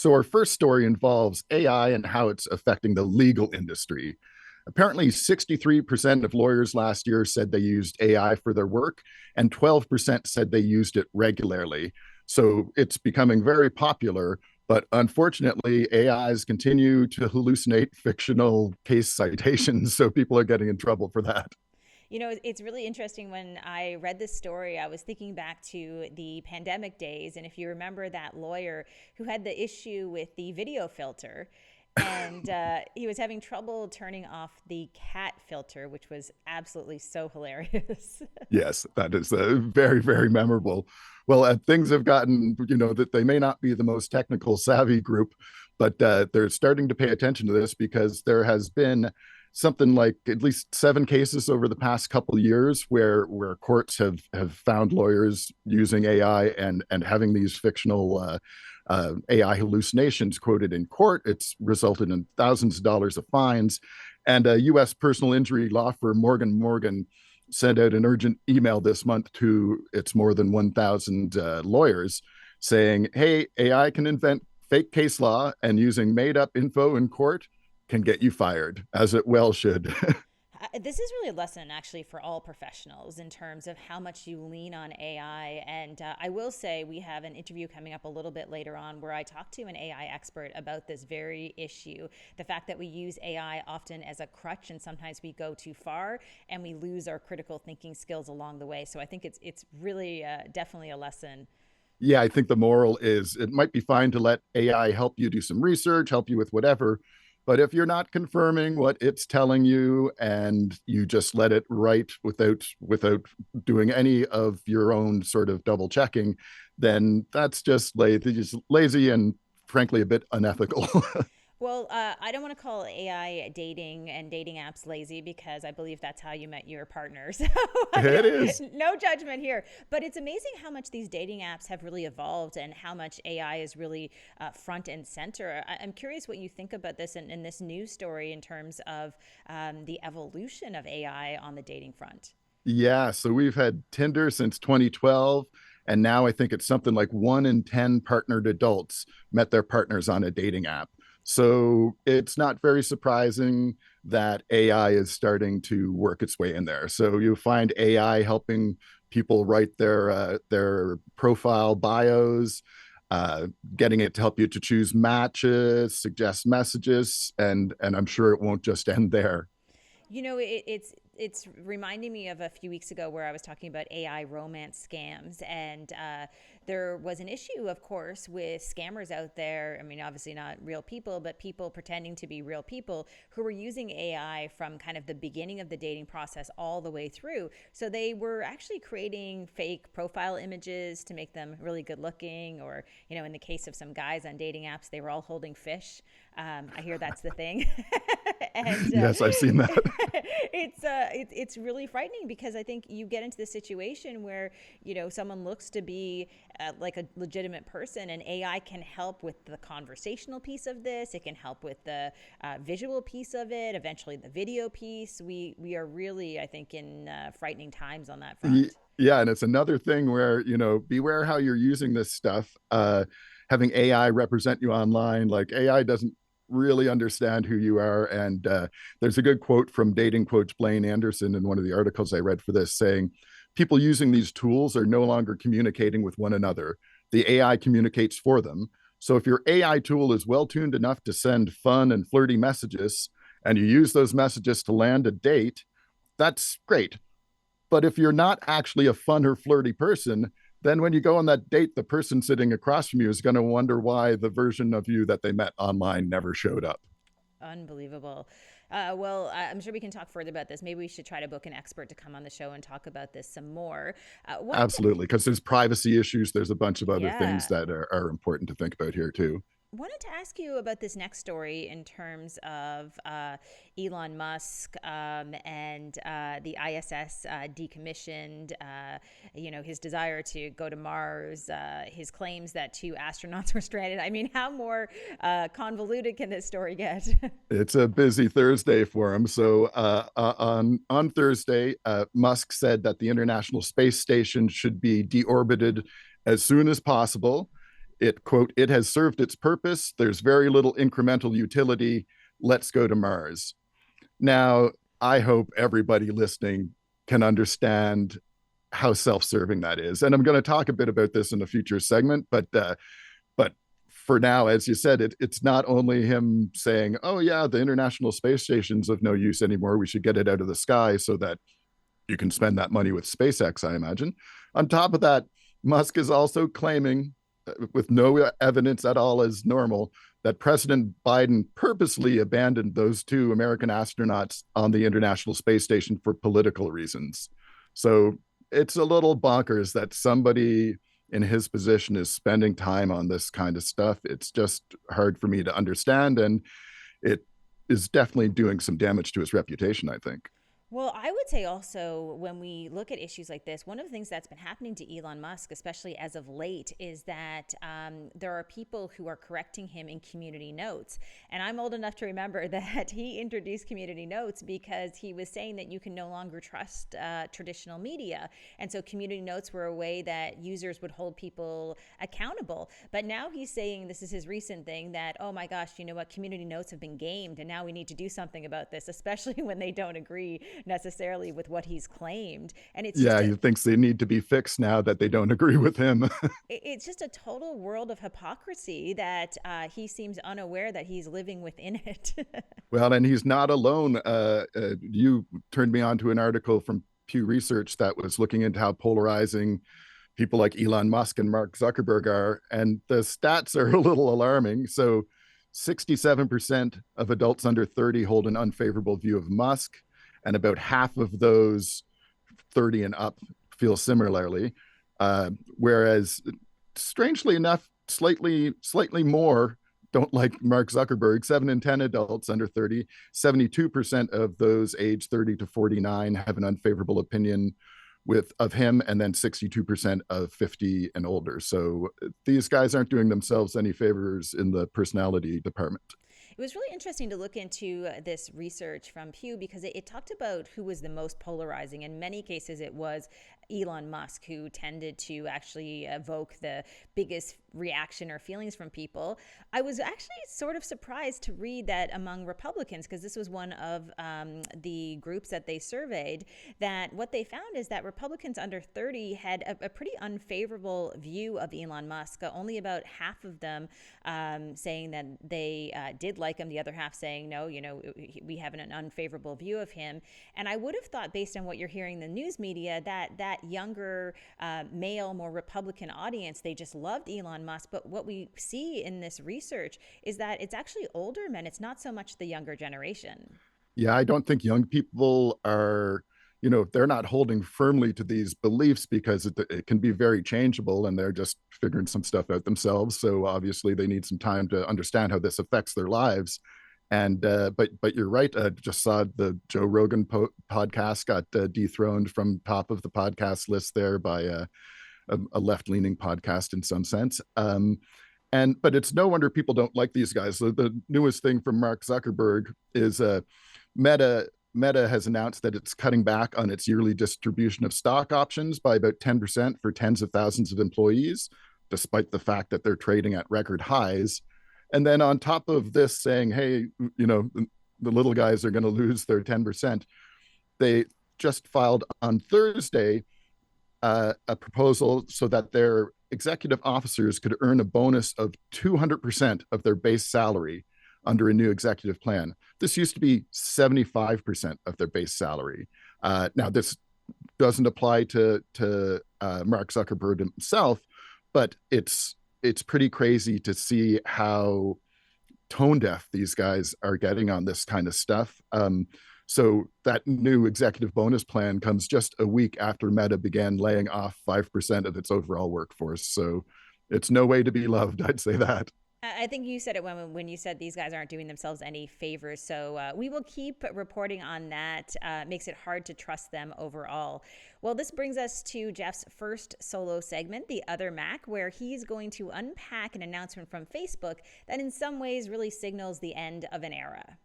So, our first story involves AI and how it's affecting the legal industry. Apparently, 63% of lawyers last year said they used AI for their work, and 12% said they used it regularly. So, it's becoming very popular. But unfortunately, AIs continue to hallucinate fictional case citations. So, people are getting in trouble for that. You know, it's really interesting. When I read this story, I was thinking back to the pandemic days. And if you remember that lawyer who had the issue with the video filter, and he was having trouble turning off the cat filter, which was absolutely so hilarious. Yes, that is very, very memorable. Well, things have gotten, that they may not be the most technical savvy group, but they're starting to pay attention to this because there has been something like at least 7 cases over the past couple of years where courts have found lawyers using AI and having these fictional AI hallucinations quoted in court. It's resulted in thousands of dollars of fines. And a U.S. personal injury law firm, Morgan sent out an urgent email this month to its more than 1,000 lawyers saying, hey, AI can invent fake case law, and using made up info in court can get you fired, as it well should. This is really a lesson actually for all professionals in terms of how much you lean on AI. And I will say we have an interview coming up a little bit later on where I talk to an AI expert about this very issue. The fact that we use AI often as a crutch, and sometimes we go too far and we lose our critical thinking skills along the way. So I think it's really definitely a lesson. Yeah, I think the moral is it might be fine to let AI help you do some research, help you with whatever. But if you're not confirming what it's telling you and you just let it write without doing any of your own sort of double checking, then that's just lazy and frankly a bit unethical. Well, I don't want to call AI dating and dating apps lazy because I believe that's how you met your partner. So It is. no judgment here. But it's amazing how much these dating apps have really evolved and how much AI is really front and center. I'm curious what you think about this in this news story in terms of the evolution of AI on the dating front. Yeah, so we've had Tinder since 2012, and now I think it's something like 1 in 10 partnered adults met their partners on a dating app. So it's not very surprising that AI is starting to work its way in there. So you find AI helping people write their profile bios, getting it to help you to choose matches, suggest messages, and I'm sure it won't just end there. You know, it's reminding me of a few weeks ago where I was talking about AI romance scams, and there was an issue, of course, with scammers out there. I mean, obviously not real people, but people pretending to be real people who were using AI from kind of the beginning of the dating process all the way through. So they were actually creating fake profile images to make them really good looking, or in the case of some guys on dating apps, they were all holding fish. I hear that's the thing. and Yes, I've seen that. it's really frightening because I think you get into the situation where someone looks to be like a legitimate person, and AI can help with the conversational piece of this. It can help with the visual piece of it. Eventually, the video piece. We are really, I think, in frightening times on that front. Yeah, and it's another thing where, beware how you're using this stuff. Having AI represent you online, like AI doesn't really understand who you are. And there's a good quote from dating coach Blaine Anderson in one of the articles I read for this saying, people using these tools are no longer communicating with one another. The AI communicates for them. So if your AI tool is well tuned enough to send fun and flirty messages, and you use those messages to land a date, that's great. But if you're not actually a fun or flirty person, then when you go on that date, the person sitting across from you is going to wonder why the version of you that they met online never showed up. Unbelievable. Well, I'm sure we can talk further about this. Maybe we should try to book an expert to come on the show and talk about this some more. Wanted to, Absolutely, because there's privacy issues. There's a bunch of other things yeah. that are important to think about here too. Wanted to ask you about this next story in terms of Elon Musk and the ISS decommissioned, his desire to go to Mars, his claims that 2 astronauts were stranded. I mean, how more convoluted can this story get? It's a busy Thursday for him. So on Thursday, Musk said that the International Space Station should be deorbited as soon as possible. It, quote, it has served its purpose. There's very little incremental utility. Let's go to Mars. Now, I hope everybody listening can understand how self-serving that is. And I'm going to talk a bit about this in a future segment, but for now, as you said, it's not only him saying, "Oh yeah, the International Space Station's of no use anymore. We should get it out of the sky so that you can spend that money with SpaceX," I imagine. On top of that, Musk is also claiming, with no evidence at all as normal, that President Biden purposely abandoned those two American astronauts on the International Space Station for political reasons. So it's a little bonkers that somebody in his position is spending time on this kind of stuff. It's just hard for me to understand. And it is definitely doing some damage to his reputation, I think. Well, I would say also when we look at issues like this, one of the things that's been happening to Elon Musk, especially as of late, is that there are people who are correcting him in community notes. And I'm old enough to remember that he introduced community notes because he was saying that you can no longer trust traditional media. And so community notes were a way that users would hold people accountable. But now he's saying, this is his recent thing, that, oh my gosh, you know what, community notes have been gamed and now we need to do something about this, especially when they don't agree necessarily with what he's claimed. And it's Yeah, just a, he thinks they need to be fixed now that they don't agree with him. it's just a total world of hypocrisy that he seems unaware that he's living within it. Well, and he's not alone. You turned me on to an article from Pew Research that was looking into how polarizing people like Elon Musk and Mark Zuckerberg are. And the stats are a little alarming. So 67% of adults under 30 hold an unfavorable view of Musk, and about half of those 30 and up feel similarly. Whereas, strangely enough, slightly more don't like Mark Zuckerberg. 7 in 10 adults under 30, 72% of those age 30 to 49 have an unfavorable opinion of him, and then 62% of 50 and older. So these guys aren't doing themselves any favors in the personality department. It was really interesting to look into this research from Pew because it talked about who was the most polarizing. In many cases, it was Elon Musk who tended to actually evoke the biggest reaction or feelings from people. I was actually sort of surprised to read that among Republicans, because this was one of the groups that they surveyed, that what they found is that Republicans under 30 had a pretty unfavorable view of Elon Musk. Only about half of them saying that they did like him, the other half saying, no, you know, we have an unfavorable view of him. And I would have thought, based on what you're hearing in the news media, that younger male, more Republican audience, they just loved Elon Musk. But what we see in this research is that it's actually older men. It's not so much the younger generation. Yeah, I don't think young people are, they're not holding firmly to these beliefs because it can be very changeable, and they're just figuring some stuff out themselves. So obviously they need some time to understand how this affects their lives. And but you're right. Just saw the Joe Rogan podcast got dethroned from top of the podcast list there by a left-leaning podcast in some sense. But it's no wonder people don't like these guys. So the newest thing from Mark Zuckerberg is Meta has announced that it's cutting back on its yearly distribution of stock options by about 10% for tens of thousands of employees, despite the fact that they're trading at record highs. And then on top of this, saying, hey, the little guys are going to lose their 10%, they just filed on Thursday a proposal so that their executive officers could earn a bonus of 200% of their base salary under a new executive plan. This used to be 75% of their base salary. Now, this doesn't apply to Mark Zuckerberg himself, but it's pretty crazy to see how tone deaf these guys are getting on this kind of stuff. So that new executive bonus plan comes just a week after Meta began laying off 5% of its overall workforce. So it's no way to be loved, I'd say that. I think you said it when you said these guys aren't doing themselves any favors. So we will keep reporting on that. Makes it hard to trust them overall. Well, this brings us to Jeff's first solo segment, The Other Mac, where he's going to unpack an announcement from Facebook that in some ways really signals the end of an era.